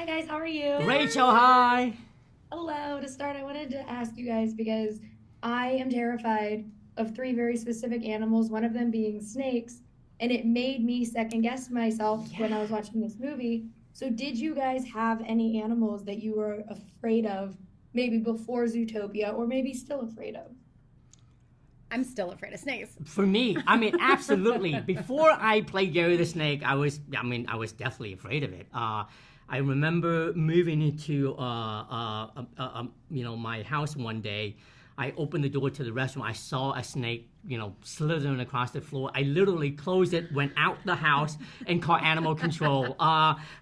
Hi guys, how are you? Rachel, hi. Hello. To start, I wanted to ask you guys because I am terrified of three very specific animals, one of them being snakes, and it made me second guess myself when I was watching this movie. So, did you guys have any animals that you were afraid of, maybe before Zootopia, or maybe still afraid of? I'm still afraid of snakes. For me, absolutely. Before I played Gary the Snake, I was definitely afraid of it. I remember moving into, my house one day. I opened the door to the restroom. I saw a snake, slithering across the floor. I literally closed it, went out the house, and called animal control.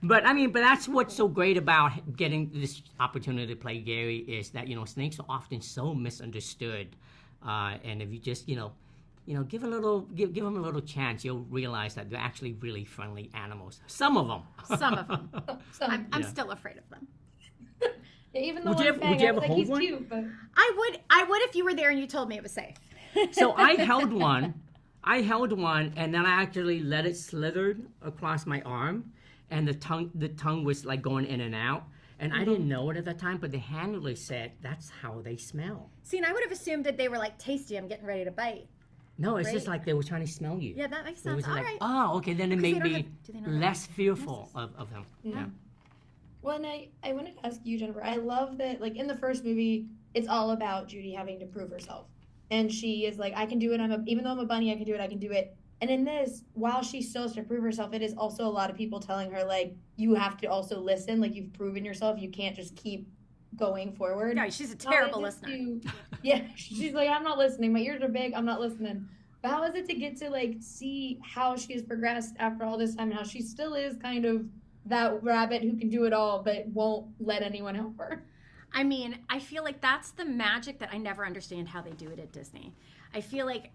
But that's what's so great about getting this opportunity to play Gary is that snakes are often so misunderstood. And if you just give them a little chance, you'll realize that they're actually really friendly animals. Some of them. Some of them. I'm Yeah. still afraid of them. Yeah, even the Would you one ever- Fang, would you I ever was like, hold he's one? cute, but I would if you were there and you told me it was safe. So I held one. And then I actually let it slither across my arm, and the tongue was like going in and out. And I didn't know it at the time, but the handler said that's how they smell. See, and I would have assumed that they were like tasty. I'm getting ready to bite. No, it's just Right? like they were trying to smell you. Yeah, that makes It sense. was All like, right. oh, okay, then it Because made they don't me have- do they not have less fearful noses? of them. yeah. Yeah. Well, and I wanted to ask you, Jennifer. I love that, like in the first movie, it's all about Judy having to prove herself, and she is like, "I can do it. Even though I'm a bunny, I can do it. I can do it." And in this, while she still has to prove herself, it is also a lot of people telling her like, "You have to also listen. Like you've proven yourself. You can't just keep going forward." No, she's a How terrible is it listener. yeah, she's like, "I'm not listening. My ears are big. I'm not listening." But how is it to get to like see how she has progressed after all this time, and how she still is kind of that rabbit who can do it all but won't let anyone help her? I mean, I feel like that's the magic that I never understand how they do it at Disney. I feel like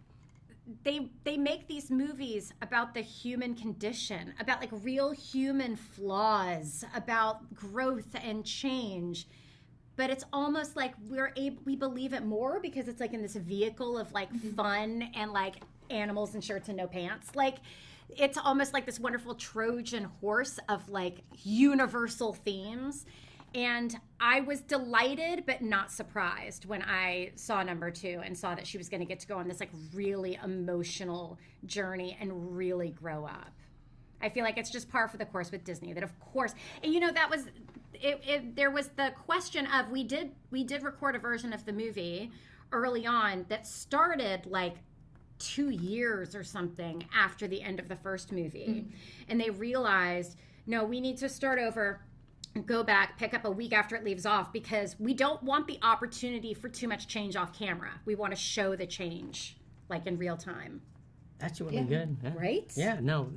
they make these movies about the human condition, about like real human flaws, about growth and change. But it's almost like we believe it more because it's like in this vehicle of like fun and like animals and shirts and no pants. Like it's almost like this wonderful Trojan horse of like universal themes. And I was delighted but not surprised when I saw number 2 and saw that she was going to get to go on this like really emotional journey and really grow up. I feel like it's just par for the course with Disney. That of course, and that was it. There was the question of we did record a version of the movie early on that started like 2 years or something after the end of the first movie, and they realized no, we need to start over. Go back, pick up a week after it leaves off because we don't want the opportunity for too much change off camera. We want to show the change like in real time. That's really Yeah. good. Yeah. Right? Yeah, no.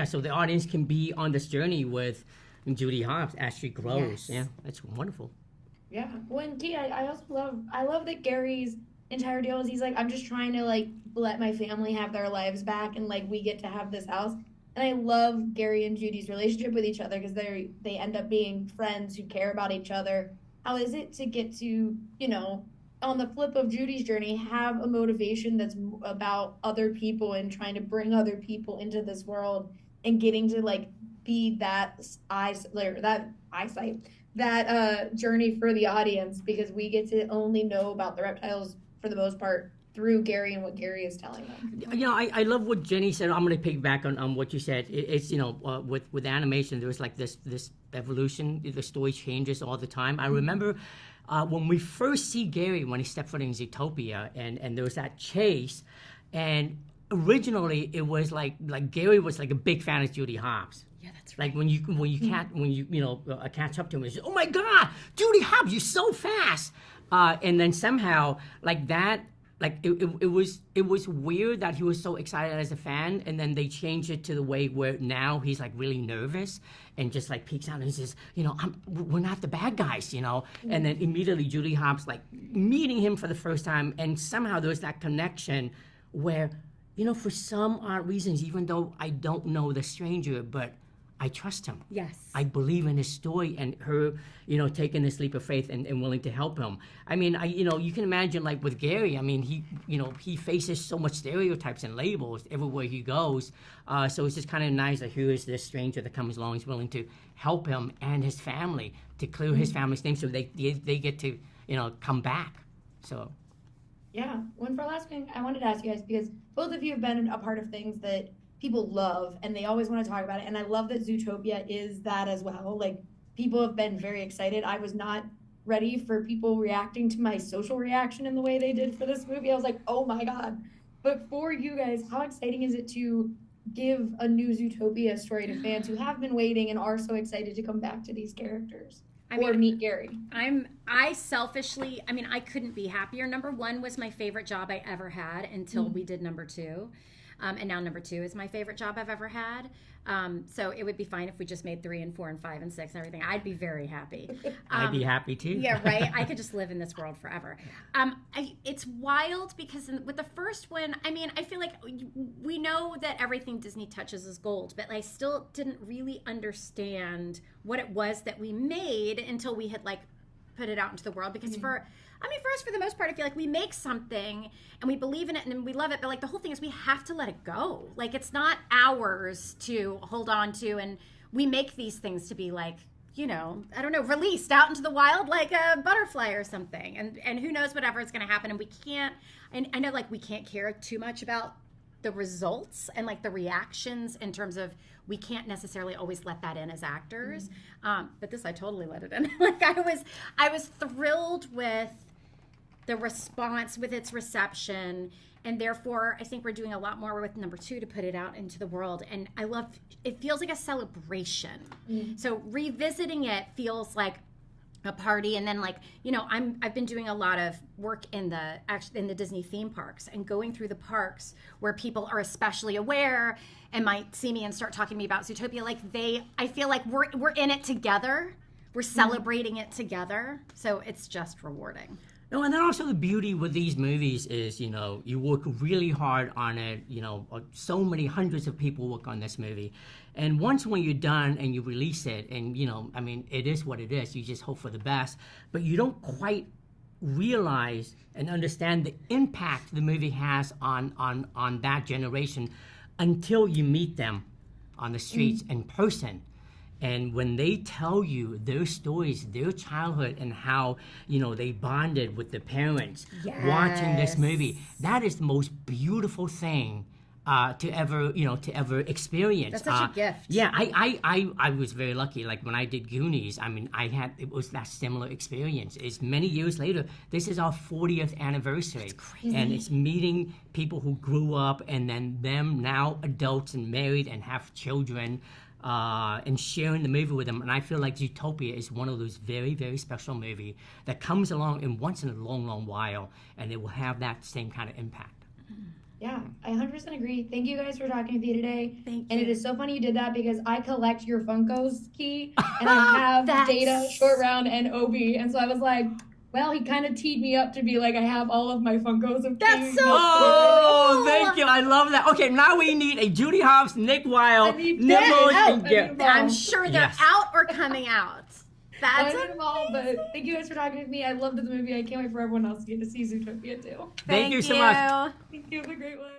So the audience can be on this journey with Judy Hopps as she grows. Yes. Yeah, that's wonderful. Yeah. Well, and Key, I also love that Gary's entire deal is he's like, I'm just trying to like let my family have their lives back and like we get to have this house. And I love Gary and Judy's relationship with each other because they end up being friends who care about each other. How is it to get to, on the flip of Judy's journey, have a motivation that's about other people and trying to bring other people into this world and getting to like be that eyesight, that journey for the audience because we get to only know about the reptiles for the most part through Gary and what Gary is telling them. I love what Jenny said. I'm going to piggyback on what you said. It's with animation, there was like this evolution. The story changes all the time. I remember when we first see Gary when he stepped foot in Zootopia, and there was that chase, and originally it was like Gary was like a big fan of Judy Hopps. Yeah, that's right. Like when you catch up to him, and say, "Oh my God, Judy Hopps, you're so fast!" And then somehow like that. Like it was weird that he was so excited as a fan, and then they changed it to the way where now he's like really nervous and just like peeks out and says, we're not the bad guys, And then immediately Judy Hopps like meeting him for the first time, and somehow there was that connection where, for some odd reasons, even though I don't know the stranger, but I trust him. Yes. I believe in his story and her, taking this leap of faith and willing to help him. I mean, you can imagine like with Gary, I mean, he faces so much stereotypes and labels everywhere he goes. So it's just kind of nice that here is this stranger that comes along, is willing to help him and his family to clear his family's name so they get to, come back. So. Yeah. One for last thing I wanted to ask you guys, because both of you have been a part of things that people love and they always want to talk about it, and I love that Zootopia is that as well. Like, people have been very excited. I was not ready for people reacting to my social reaction in the way they did for this movie. I was like, oh my god. But for you guys, how exciting is it to give a new Zootopia story to fans who have been waiting and are so excited to come back to these characters or meet Gary? I selfishly, I couldn't be happier. Number 1 was my favorite job I ever had until we did number 2. And now number 2 is my favorite job I've ever had. So it would be fine if we just made 3 and 4 and 5 and 6 and everything. I'd be very happy. I'd be happy too. Yeah, right. I could just live in this world forever. It's wild because with the first one, I feel like we know that everything Disney touches is gold, but I still didn't really understand what it was that we made until we had put it out into the world. Because for us, for the most part, I feel like we make something and we believe in it and we love it, but the whole thing is we have to let it go. It's not ours to hold on to, and we make these things to be released out into the wild like a butterfly or something. And who knows whatever is going to happen, and we can't, and I know we can't care too much about the results and the reactions in terms of, we can't necessarily always let that in as actors. But this, I totally let it in. I was thrilled with the response, with its reception, and therefore I think we're doing a lot more with number 2 to put it out into the world. And I love, it feels like a celebration. So revisiting it feels like a party. And then I've been doing a lot of work in the Disney theme parks and going through the parks where people are especially aware and might see me and start talking to me about Zootopia. I feel like we're in it together. We're celebrating it together. So it's just rewarding. No, and then also the beauty with these movies is, you work really hard on it. So many hundreds of people work on this movie. And once when you're done and you release it, and, it is what it is. You just hope for the best. But you don't quite realize and understand the impact the movie has on that generation until you meet them on the streets in person. And when they tell you their stories, their childhood, and how, they bonded with the parents watching this movie, that is the most beautiful thing to ever experience. That's such a gift. Yeah, I was very lucky. When I did Goonies, it was that similar experience. It's many years later. This is our 40th anniversary. That's crazy. And it's meeting people who grew up and then them now adults and married and have children. And sharing the movie with them. And I feel like Zootopia is one of those very, very special movies that comes along in once in a long, long while, and it will have that same kind of impact. Yeah, I 100% agree. Thank you guys for talking with me today. Thank you. And it is so funny you did that because I collect your Funkos, Key, and I have Data, Short Round, and Obi. And so I was like, well, he kind of teed me up to be like, I have all of my Funkos of Key. That's so cool! Thank you. I love that. Okay, now we need a Judy Hopps, Nick Wilde, Nibbles, and Garrett. I'm sure they're out or coming out. That's it. But thank you guys for talking with me. I loved the movie. I can't wait for everyone else to get to see Zootopia too. Thank you so much. Thank you. Have a great one.